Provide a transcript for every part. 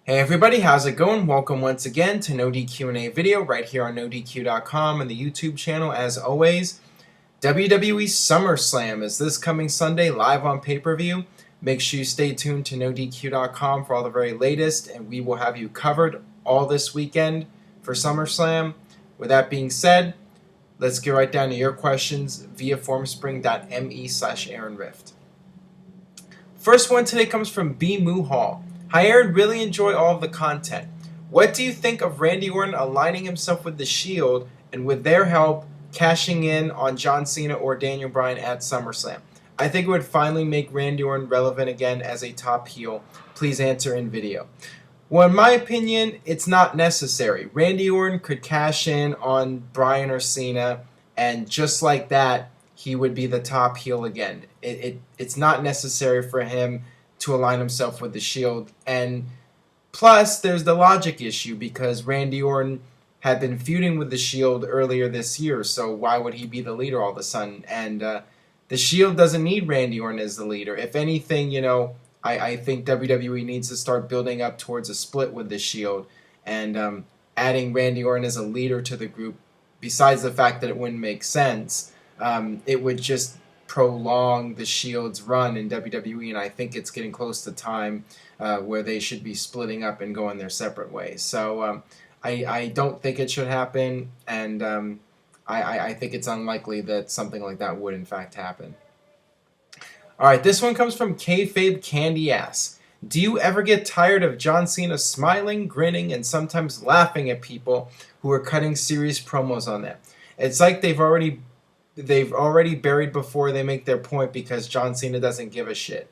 Hey everybody, how's it going? Welcome once again to NoDQ&A video right here on NoDQ.com and the YouTube channel. As always, WWE SummerSlam is this coming Sunday live on pay-per-view. Make sure you stay tuned to NoDQ.com for all the very latest, and we will have you covered all this weekend for SummerSlam. With that being said, let's get right down to your questions via formspring.me/AaronRift. First one today comes from B. Moo Hall. Hi Aaron, really enjoy all of the content. What do you think of Randy Orton aligning himself with The Shield and with their help cashing in on John Cena or Daniel Bryan at SummerSlam? I think it would finally make Randy Orton relevant again as a top heel. Please answer in video. Well, in my opinion, it's not necessary. Randy Orton could cash in on Bryan or Cena, and just like that, he would be the top heel again. It's not necessary for him to align himself with The Shield. And plus, there's the logic issue because Randy Orton had been feuding with The Shield earlier this year, so why would he be the leader all of a sudden? And The Shield doesn't need Randy Orton as the leader. If anything, I think WWE needs to start building up towards a split with The Shield and adding Randy Orton as a leader to the group, besides the fact that it wouldn't make sense. It would just prolong the Shield's run in WWE, and I think it's getting close to time where they should be splitting up and going their separate ways. So I don't think it should happen, and I think it's unlikely that something like that would in fact happen. Alright, this one comes from Kayfabe Candy Ass. Do you ever get tired of John Cena smiling, grinning, and sometimes laughing at people who are cutting serious promos on them? It's like they've already buried before they make their point because John Cena doesn't give a shit.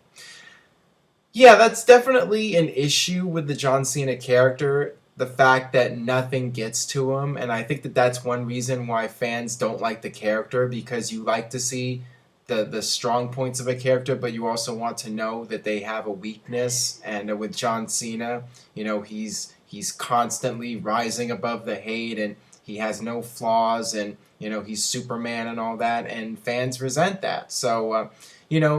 Yeah, that's definitely an issue with the John Cena character, the fact that nothing gets to him, and I think that that's one reason why fans don't like the character, because you like to see the strong points of a character, but you also want to know that they have a weakness. And with John Cena, he's constantly rising above the hate, and he has no flaws, and he's Superman and all that, and fans resent that. So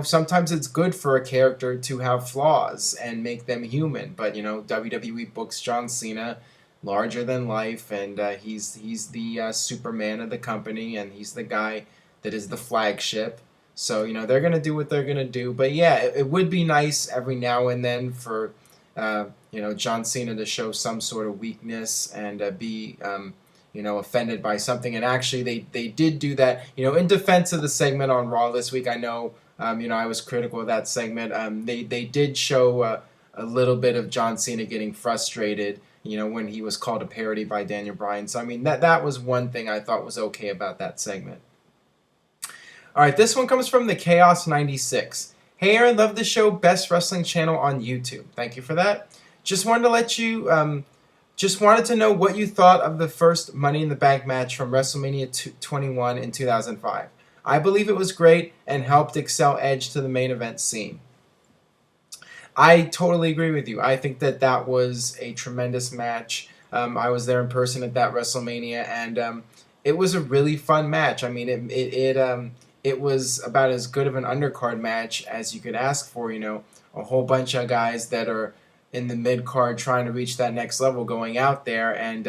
sometimes it's good for a character to have flaws and make them human. But WWE books John Cena larger than life, and he's the Superman of the company, and he's the guy that is the flagship. So they're gonna do what they're gonna do. But yeah, it would be nice every now and then for John Cena to show some sort of weakness and be offended by something. And actually, they did do that. In defense of the segment on Raw this week, I know I was critical of that segment. They did show a little bit of John Cena getting frustrated, when he was called a parody by Daniel Bryan. So I mean that was one thing I thought was okay about that segment. Alright, this one comes from the Chaos 96. Hey Aaron, love the show, best wrestling channel on YouTube. Thank you for that. Just wanted to know what you thought of the first Money in the Bank match from WrestleMania 21 in 2005. I believe it was great and helped excel Edge to the main event scene. I totally agree with you. I think that was a tremendous match. I was there in person at that WrestleMania, and it was a really fun match. I mean, it was about as good of an undercard match as you could ask for. A whole bunch of guys that are in the mid-card trying to reach that next level going out there and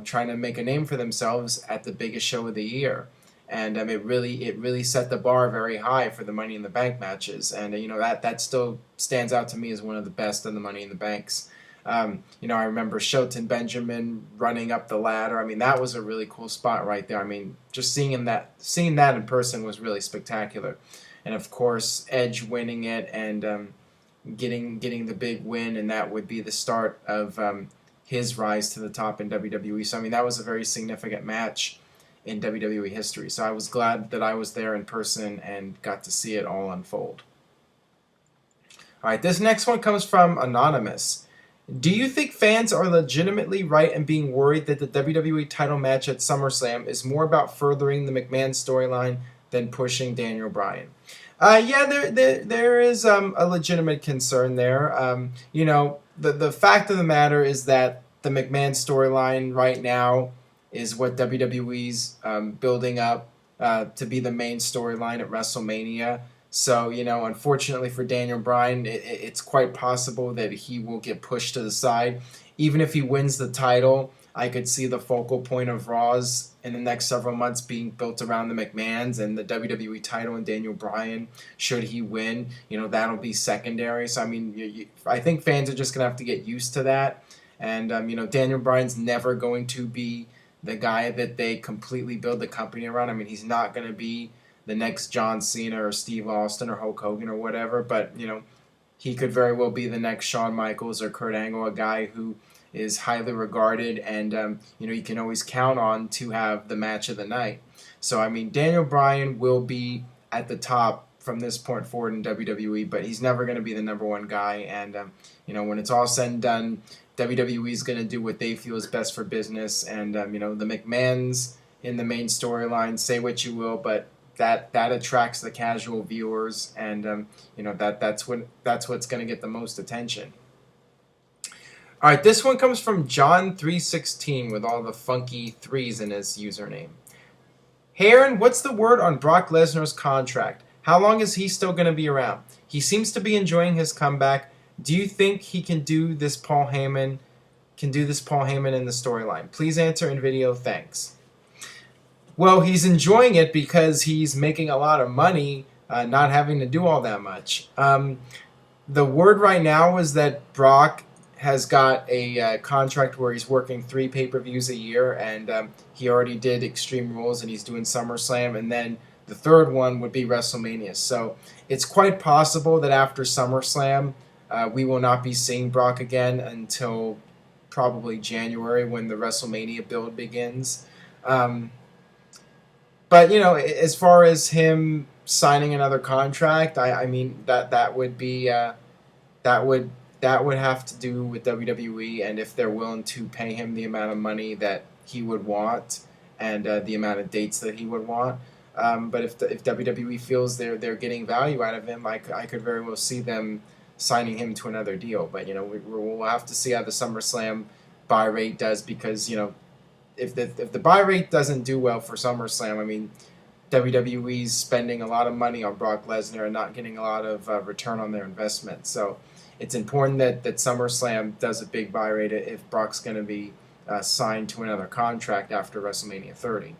trying to make a name for themselves at the biggest show of the year. And it really set the bar very high for the Money in the Bank matches, and that still stands out to me as one of the best of the Money in the Banks. I remember Shelton Benjamin running up the ladder. I mean, that was a really cool spot right there. I mean, just seeing that in person was really spectacular. And of course, Edge winning it and getting the big win, and that would be the start of his rise to the top in WWE. So I mean, that was a very significant match in WWE history. So I was glad that I was there in person and got to see it all unfold. Alright, this next one comes from Anonymous. Do you think fans are legitimately right in being worried that the WWE title match at SummerSlam is more about furthering the McMahon storyline than pushing Daniel Bryan? Yeah, there is a legitimate concern there. The fact of the matter is that the McMahon storyline right now is what WWE's building up to be the main storyline at WrestleMania. So, unfortunately for Daniel Bryan, it's quite possible that he will get pushed to the side. Even if he wins the title, I could see the focal point of Raw's in the next several months being built around the McMahons and the WWE title and Daniel Bryan. Should he win, that'll be secondary. So, I mean, I think fans are just going to have to get used to that. And, Daniel Bryan's never going to be the guy that they completely build the company around. I mean, he's not going to be the next John Cena or Steve Austin or Hulk Hogan or whatever, but he could very well be the next Shawn Michaels or Kurt Angle, a guy who is highly regarded and you can always count on to have the match of the night. So I mean, Daniel Bryan will be at the top from this point forward in WWE, but he's never going to be the number one guy. And when it's all said and done, WWE is going to do what they feel is best for business. And the McMahons in the main storyline, say what you will, but that attracts the casual viewers, and that's what's going to get the most attention. All right, this one comes from John316 with all the funky threes in his username. Hey Aaron, what's the word on Brock Lesnar's contract? How long is he still going to be around? He seems to be enjoying his comeback. Do you think he can do this Paul Heyman in the storyline? Please answer in video. Thanks. Well, he's enjoying it because he's making a lot of money, not having to do all that much. The word right now is that Brock has got a contract where he's working 3 pay-per-views a year, and he already did Extreme Rules, and he's doing SummerSlam, and then the third one would be WrestleMania. So it's quite possible that after SummerSlam, we will not be seeing Brock again until probably January when the WrestleMania build begins. But as far as him signing another contract, I mean that would be that would have to do with WWE, and if they're willing to pay him the amount of money that he would want and the amount of dates that he would want. But if WWE feels they're getting value out of him, I could very well see them signing him to another deal. But we'll have to see how the SummerSlam buy rate does, because if the buy rate doesn't do well for SummerSlam, I mean, WWE's spending a lot of money on Brock Lesnar and not getting a lot of return on their investment. So it's important that SummerSlam does a big buy rate if Brock's going to be signed to another contract after WrestleMania 30.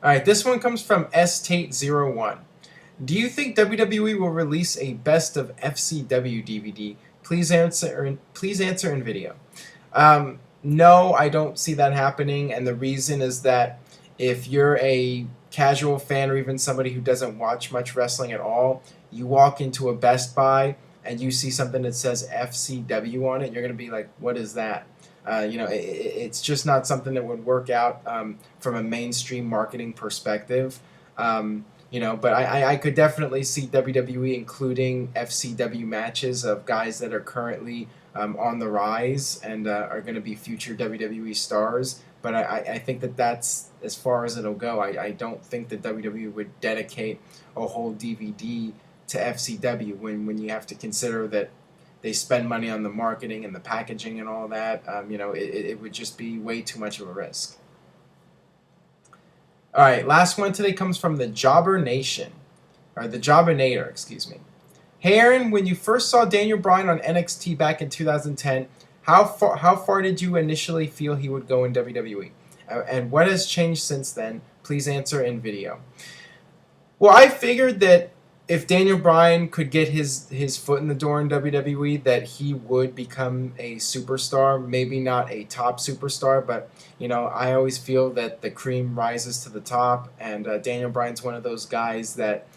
All right, this one comes from STate01. Do you think WWE will release a best of FCW DVD? Please answer in video. No, I don't see that happening, and the reason is that if you're a casual fan or even somebody who doesn't watch much wrestling at all, you walk into a Best Buy and you see something that says FCW on it, you're going to be like, what is that? It's just not something that would work out from a mainstream marketing perspective. But I could definitely see WWE including FCW matches of guys that are currently on the rise and are going to be future WWE stars. But I think that's as far as it'll go. I don't think that WWE would dedicate a whole DVD to FCW when you have to consider that they spend money on the marketing and the packaging and all that. It would just be way too much of a risk. All right, last one today comes from the Jobber Nation, or the Jobbinator, excuse me. Hey Aaron, when you first saw Daniel Bryan on NXT back in 2010, how far did you initially feel he would go in WWE? And what has changed since then? Please answer in video. Well, I figured that if Daniel Bryan could get his foot in the door in WWE, that he would become a superstar. Maybe not a top superstar, but I always feel that the cream rises to the top, and Daniel Bryan's one of those guys that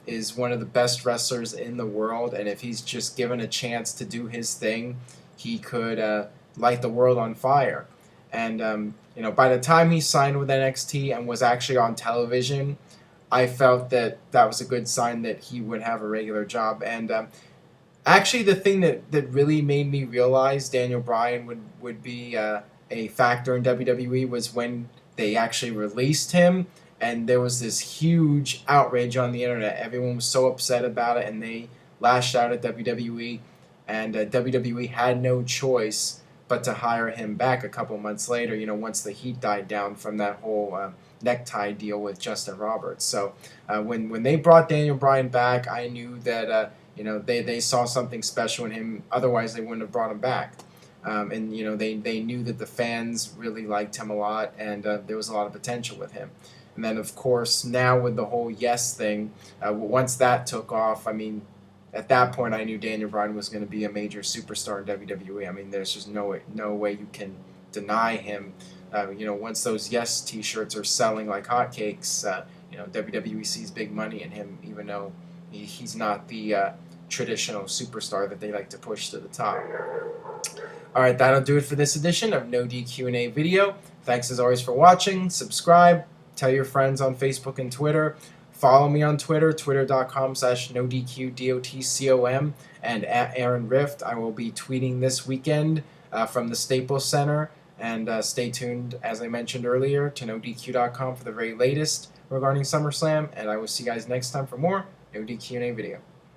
is one of the best wrestlers in the world, and if he's just given a chance to do his thing, he could light the world on fire. And by the time he signed with NXT and was actually on television, I felt that was a good sign that he would have a regular job. And actually, the thing that really made me realize Daniel Bryan would be a factor in WWE was when they actually released him, and there was this huge outrage on the internet. Everyone was so upset about it, and they lashed out at WWE, and WWE had no choice but to hire him back a couple months later, once the heat died down from that whole necktie deal with Justin Roberts. So when they brought Daniel Bryan back, I knew that they saw something special in him. Otherwise, they wouldn't have brought him back. And they knew that the fans really liked him a lot, and there was a lot of potential with him. And then, of course, now with the whole yes thing, once that took off, I mean, at that point, I knew Daniel Bryan was going to be a major superstar in WWE. I mean, there's just no way you can deny him. Once those yes T-shirts are selling like hotcakes, WWE sees big money in him, even though he's not the traditional superstar that they like to push to the top. All right, that'll do it for this edition of No DQ&A video. Thanks as always for watching. Subscribe. Tell your friends on Facebook and Twitter. Follow me on Twitter, twitter.com/NoDQ&DOTCOM, and at Aaron Rift. I will be tweeting this weekend from the Staples Center. And stay tuned, as I mentioned earlier, to NoDQ.com for the very latest regarding SummerSlam. And I will see you guys next time for more No DQ&A video.